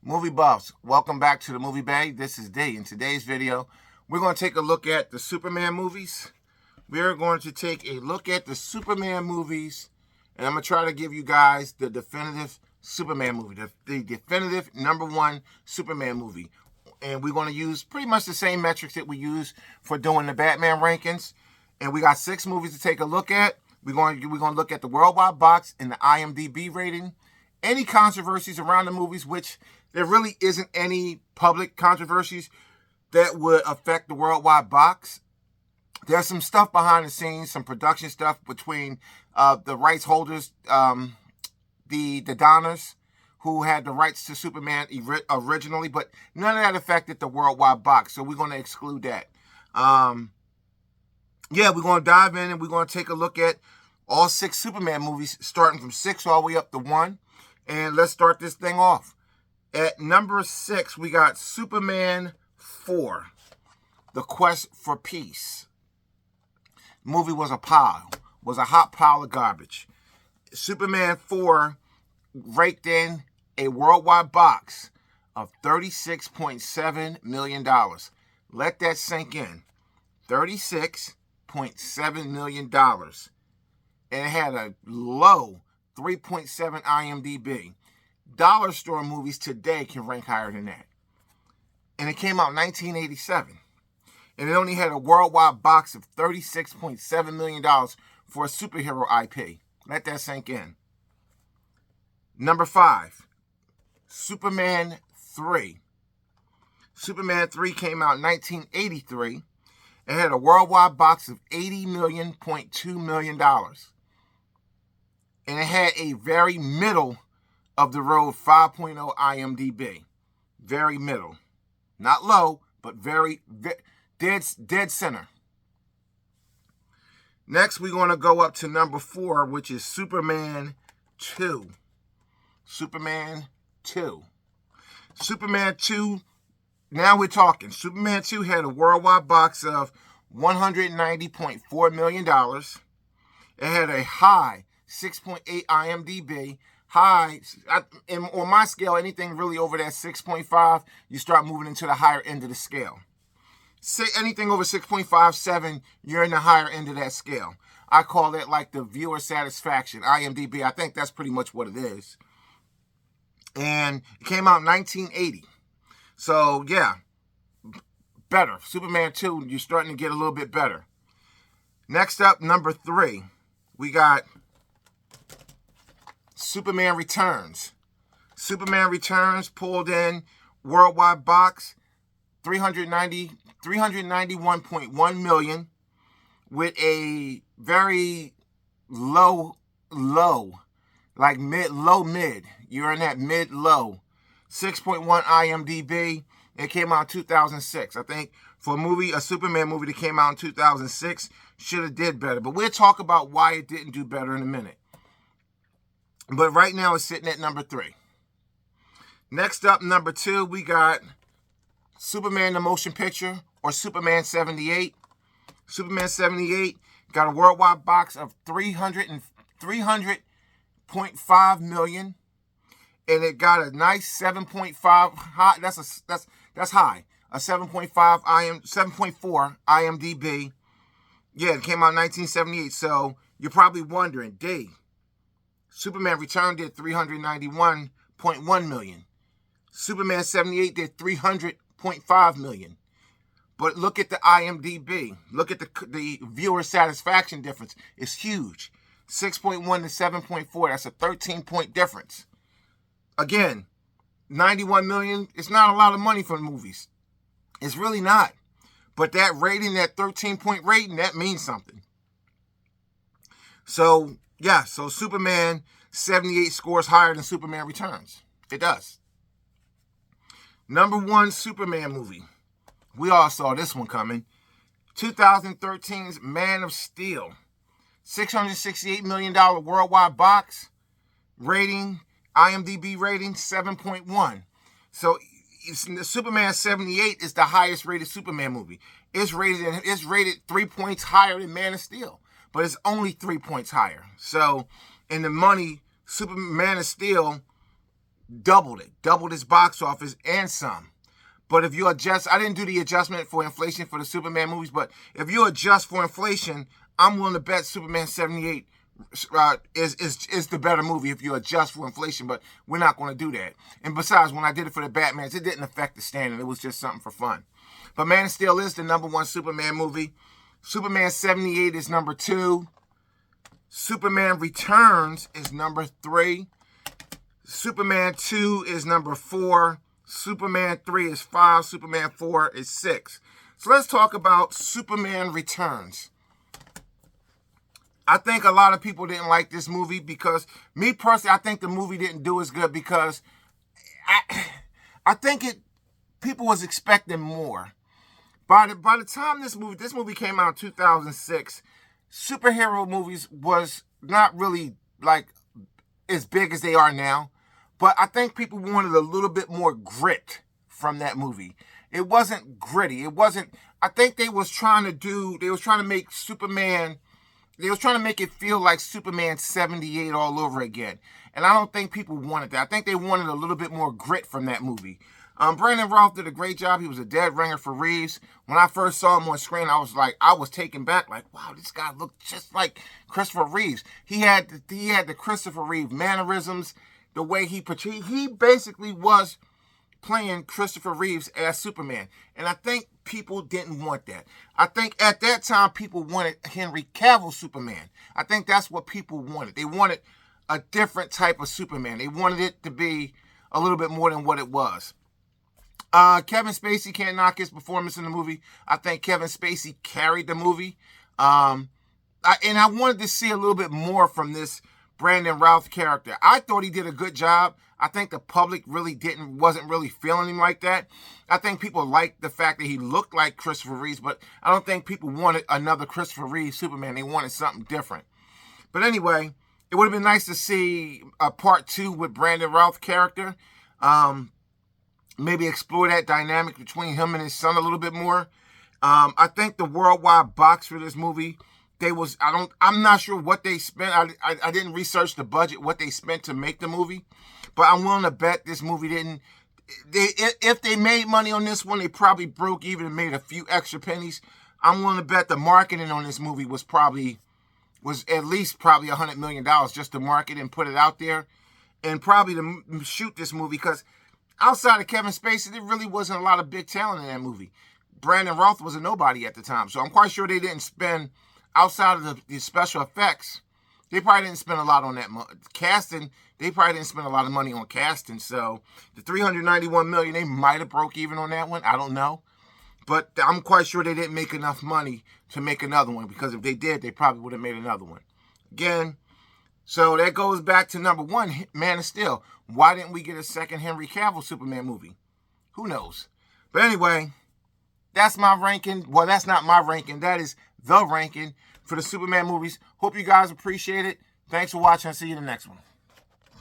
Movie buffs, welcome back to the Movie Bay. This is D. In today's video, we're going to take a look at the Superman movies. We're going to take a look at the Superman movies, and I'm going to try to give you guys the definitive Superman movie, the definitive #1 Superman movie. And we're going to use pretty much the same metrics that we use for doing the Batman rankings. And we got 6 movies to take a look at. We're going to look at the worldwide box and the IMDb rating. Any controversies around the movies, which there really isn't any public controversies that would affect the worldwide box. There's some stuff behind the scenes, some production stuff between the rights holders, the Donners, who had the rights to Superman originally, but none of that affected the worldwide box, so we're going to exclude that. We're going to dive in and we're going to take a look at all 6 Superman movies, starting from 6 all the way up to 1. And let's start this thing off. At number 6, we got Superman 4, The Quest for Peace. The movie was a hot pile of garbage. Superman 4 raked in a worldwide box of $36.7 million. Let that sink in. $36.7 million. And it had a low 3.7 IMDb. Dollar store movies today can rank higher than that. And it came out in 1987. And it only had a worldwide box of $36.7 million for a superhero IP. Let that sink in. Number 5, Superman 3. Superman 3 came out in 1983. It had a worldwide box of $80.2 million. And it had a very middle of the road 5.0 IMDb. Very middle. Not low, but very dead center. Next, we're going to go up to number 4, which is Superman 2. Superman 2. Superman 2, now we're talking. Superman 2 had a worldwide box of $190.4 million. It had a high 6.8 IMDb. High, on my scale, anything really over that 6.5, you start moving into the higher end of the scale. Say anything over 6.5, 7, you're in the higher end of that scale. I call it like the viewer satisfaction, IMDb. I think that's pretty much what it is. And it came out in 1980. So, yeah, better. Superman 2, you're starting to get a little bit better. Next up, number 3, we got Superman Returns. Superman Returns pulled in worldwide box 391.1 million with a very low, like low mid. You're in that mid-low. 6.1 IMDb. It came out in 2006. I think for a Superman movie that came out in 2006, should have did better. But we'll talk about why it didn't do better in a minute. But right now it's sitting at number 3. Next up, number 2, we got Superman the Motion Picture, or Superman 78. Superman 78 got a worldwide box of 300.5 million. And it got a nice 7.5 high. That's high. A 7.4 IMDb. Yeah, it came out in 1978. So you're probably wondering, D, Superman Return did 391.1 million. Superman 78 did 300.5 million. But look at the IMDb. Look at the viewer satisfaction difference. It's huge. 6.1 to 7.4. That's a 13-point difference. Again, 91 million, it's not a lot of money for movies. It's really not. But that rating, that 13-point rating, that means something. So, yeah, so Superman 78 scores higher than Superman Returns. It does. Number 1 Superman movie. We all saw this one coming. 2013's Man of Steel. $668 million worldwide box. Rating, IMDb rating, 7.1. So Superman 78 is the highest rated Superman movie. It's rated 3 points higher than Man of Steel. But it's only 3 points higher. So, in the money, Man of Steel doubled its box office and some. But if you adjust, I didn't do the adjustment for inflation for the Superman movies, but if you adjust for inflation, I'm willing to bet Superman 78 is the better movie if you adjust for inflation, but we're not going to do that. And besides, when I did it for the Batmans, it didn't affect the standing. It was just something for fun. But Man of Steel is the #1 Superman movie. Superman 78 is #2. Superman Returns is #3. Superman 2 is #4. Superman 3 is 5. Superman 4 is 6. So let's talk about Superman Returns. I think a lot of people didn't like this movie because, me personally, I think the movie didn't do as good because I think people was expecting more. By the time this movie came out in 2006, superhero movies was not really like as big as they are now. But I think people wanted a little bit more grit from that movie. It wasn't gritty. It wasn't, I think they was trying to make Superman, they was trying to make it feel like Superman 78 all over again. And I don't think people wanted that. I think they wanted a little bit more grit from that movie. Brandon Routh did a great job. He was a dead ringer for Reeves. When I first saw him on screen, I was taken back, like, wow, this guy looked just like Christopher Reeves. He had the Christopher Reeve mannerisms, the way he portrayed. He basically was playing Christopher Reeves as Superman. And I think people didn't want that. I think at that time, people wanted Henry Cavill Superman. I think that's what people wanted. They wanted a different type of Superman. They wanted it to be a little bit more than what it was. Kevin Spacey can't knock his performance in the movie. I think Kevin Spacey carried the movie. And I wanted to see a little bit more from this Brandon Routh character. I thought he did a good job. I think the public really wasn't really feeling him like that. I think people liked the fact that he looked like Christopher Reeves, but I don't think people wanted another Christopher Reeve Superman. They wanted something different. But anyway, it would have been nice to see a part 2 with Brandon Routh character. Maybe explore that dynamic between him and his son a little bit more. I think the worldwide box for this movie, I'm not sure what they spent. I didn't research the budget, what they spent to make the movie, but I'm willing to bet this movie didn't. If they made money on this one, they probably broke even and made a few extra pennies. I'm willing to bet the marketing on this movie was at least $100 million just to market and put it out there, and probably to shoot this movie, because outside of Kevin Spacey, there really wasn't a lot of big talent in that movie. Brandon Routh was a nobody at the time, so I'm quite sure they didn't spend, outside of the special effects, they probably didn't spend a lot on that casting. They probably didn't spend a lot of money on casting. So the $391 million, they might have broke even on that one. I don't know, but I'm quite sure they didn't make enough money to make another one, because if they did, they probably would have made another one. Again, so that goes back to #1, Man of Steel. Why didn't we get a second Henry Cavill Superman movie? Who knows? But anyway, that's my ranking. Well, that's not my ranking. That is the ranking for the Superman movies. Hope you guys appreciate it. Thanks for watching. I'll see you in the next one.